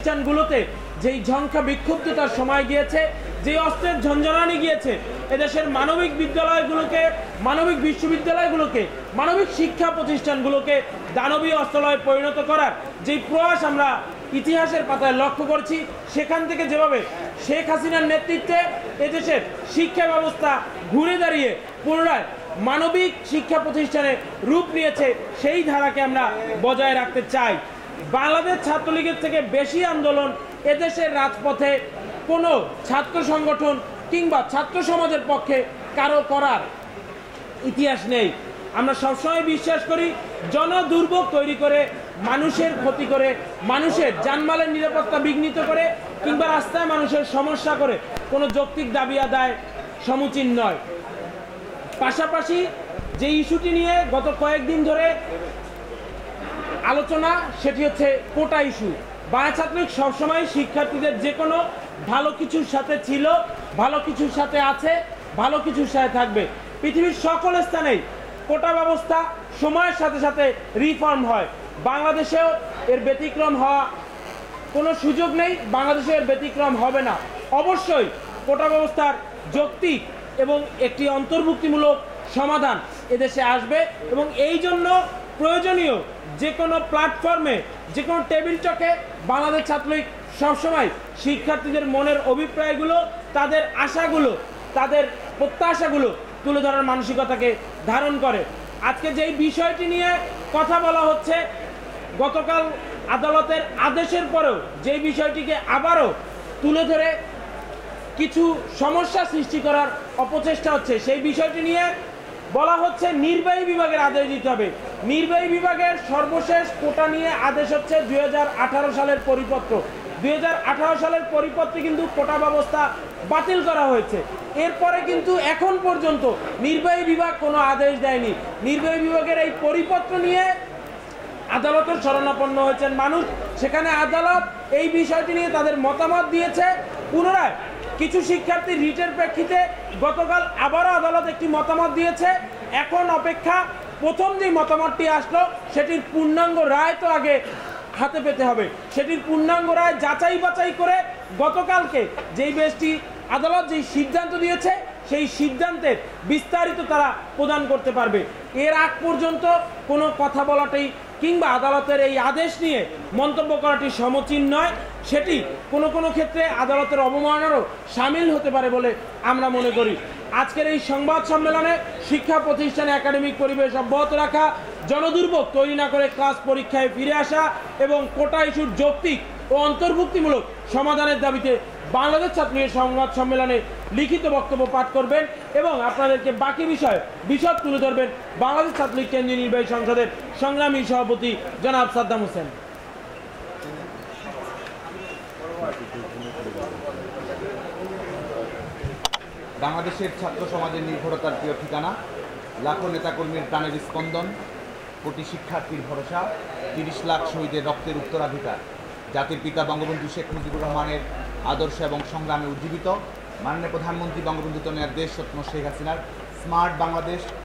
প্রতিষ্ঠানগুলোতে যেই ঝংকা বিক্ষুব্ধতার সময় গিয়েছে, যে অস্ত্রের ঝঞ্ঝনানি গিয়েছে, এদেশের মানবিক বিদ্যালয়গুলোকে, মানবিক বিশ্ববিদ্যালয়গুলোকে, মানবিক শিক্ষা প্রতিষ্ঠানগুলোকে দানবীয় অস্ত্রালয়ে পরিণত করার যেই প্রয়াস আমরা ইতিহাসের পাতায় লক্ষ্য করছি, সেখান থেকে যেভাবে শেখ হাসিনার নেতৃত্বে এদেশের শিক্ষা ব্যবস্থা ঘুরে দাঁড়িয়ে পুনরায় মানবিক শিক্ষা প্রতিষ্ঠানে রূপ নিয়েছে, সেই ধারাকে আমরা বজায় রাখতে চাই। বাংলাদেশ ছাত্রলীগের থেকে বেশি আন্দোলন এদেশের রাজপথে কোনো ছাত্র সংগঠন কিংবা ছাত্র সমাজের পক্ষে কারো করার ইতিহাস নেই। আমরা সবসময় বিশ্বাস করি জনদুর্ভোগ তৈরি করে, মানুষের ক্ষতি করে, মানুষের জানমালের নিরাপত্তা বিঘ্নিত করে কিংবা রাস্তায় মানুষের সমস্যা করে কোনো যৌক্তিক দাবি আদায় সমীচীন নয়। পাশাপাশি যে ইস্যুটি নিয়ে গত কয়েকদিন ধরে আলোচনা, সেটি হচ্ছে কোটা ইস্যু। বাংলা ছাত্রলীগ সবসময় শিক্ষার্থীদের যে কোনো ভালো কিছুর সাথে ছিল, ভালো কিছুর সাথে আছে, ভালো কিছুর সাথে থাকবে। পৃথিবীর সকল স্থানেই কোটা ব্যবস্থা সময়ের সাথে সাথে রিফর্ম হয়, বাংলাদেশেও এর ব্যতিক্রম হওয়া কোনো সুযোগ নেই, বাংলাদেশে এর ব্যতিক্রম হবে না। অবশ্যই কোটা ব্যবস্থার যৌক্তিক এবং একটি অন্তর্ভুক্তিমূলক সমাধান এদেশে আসবে এবং এই জন্য প্রয়োজনীয় যে কোনো প্ল্যাটফর্মে, যে কোনো টেবিল টকে বাংলাদেশ ছাত্রলীগ সবসময় শিক্ষার্থীদের মনের অভিপ্রায়গুলো, তাদের আশাগুলো, তাদের প্রত্যাশাগুলো তুলে ধরার মানসিকতাকে ধারণ করে। আজকে যেই বিষয়টি নিয়ে কথা বলা হচ্ছে, গতকাল আদালতের আদেশের পরেও যেই বিষয়টিকে আবারও তুলে ধরে কিছু সমস্যা সৃষ্টি করার অপচেষ্টা হচ্ছে, সেই বিষয়টি নিয়ে বলা হচ্ছে নির্বাহী বিভাগের আদেশ দিতে হবে। নির্বাহী বিভাগের সর্বশেষ কোটা নিয়ে আদেশ হচ্ছে 2018 সালের পরিপত্র। 2018 সালের পরিপত্রে কিন্তু কোটা ব্যবস্থা বাতিল করা হয়েছে। এরপরে কিন্তু এখন পর্যন্ত নির্বাহী বিভাগ কোনো আদেশ দেয়নি। নির্বাহী বিভাগের এই পরিপত্র নিয়ে আদালতের শরণাপন্ন হয়েছেন মানুষ, সেখানে আদালত এই বিষয়টি নিয়ে তাদের মতামত দিয়েছে। পুনরায় কিছু শিক্ষার্থী রিটের প্রেক্ষিতে গতকাল আবারও আদালত একটি মতামত দিয়েছে। এখন অপেক্ষা, প্রথম যে মতামতটি আসলো সেটির পূর্ণাঙ্গ রায় তো আগে হাতে পেতে হবে। সেটির পূর্ণাঙ্গ রায় যাচাই বাছাই করে গতকালকে যেই বেশটি আদালত যেই সিদ্ধান্ত দিয়েছে, সেই সিদ্ধান্তের বিস্তারিত তারা প্রদান করতে পারবে। এর আগ পর্যন্ত কোনো কথা বলাটাই কিংবা আদালতের এই আদেশ নিয়ে মন্তব্য করাটি সমীচীন নয়। সেটি কোনো কোনো ক্ষেত্রে আদালতের অবমাননারও সামিল হতে পারে বলে আমরা মনে করি। আজকের এই সংবাদ সম্মেলনে শিক্ষা প্রতিষ্ঠানে একাডেমিক পরিবেশ অব্যাহত রাখা, জনদুর্ভোগ তৈরি না করে ক্লাস পরীক্ষায় ফিরে আসা এবং কোটা ইস্যুর যৌক্তিক ও অন্তর্ভুক্তিমূলক সমাধানের দাবিতে বাংলাদেশ ছাত্রলীগের সংবাদ সম্মেলনে লিখিত বক্তব্য পাঠ করবেন এবং আপনাদেরকে বাকি বিষয়ে বিশদ তুলে ধরবেন বাংলাদেশ ছাত্রলীগ কেন্দ্রীয় নির্বাহী সংসদের সংগ্রামী সভাপতি জনাব সাদ্দাম হোসেন। বাংলাদেশের ছাত্র সমাজের নির্ভরতার প্রিয় ঠিকানা, লাখো নেতাকর্মীর প্রাণের স্পন্দন, কোটি শিক্ষার্থীর ভরসা, 30 লাখ শহীদের রক্তের উত্তরাধিকার, জাতির পিতা বঙ্গবন্ধু শেখ মুজিবুর রহমানের আদর্শ এবং সংগ্রামে উজ্জীবিত, মাননীয় প্রধানমন্ত্রী বঙ্গবন্ধু কন্যার দেশ স্বপ্ন শেখ হাসিনার স্মার্ট বাংলাদেশ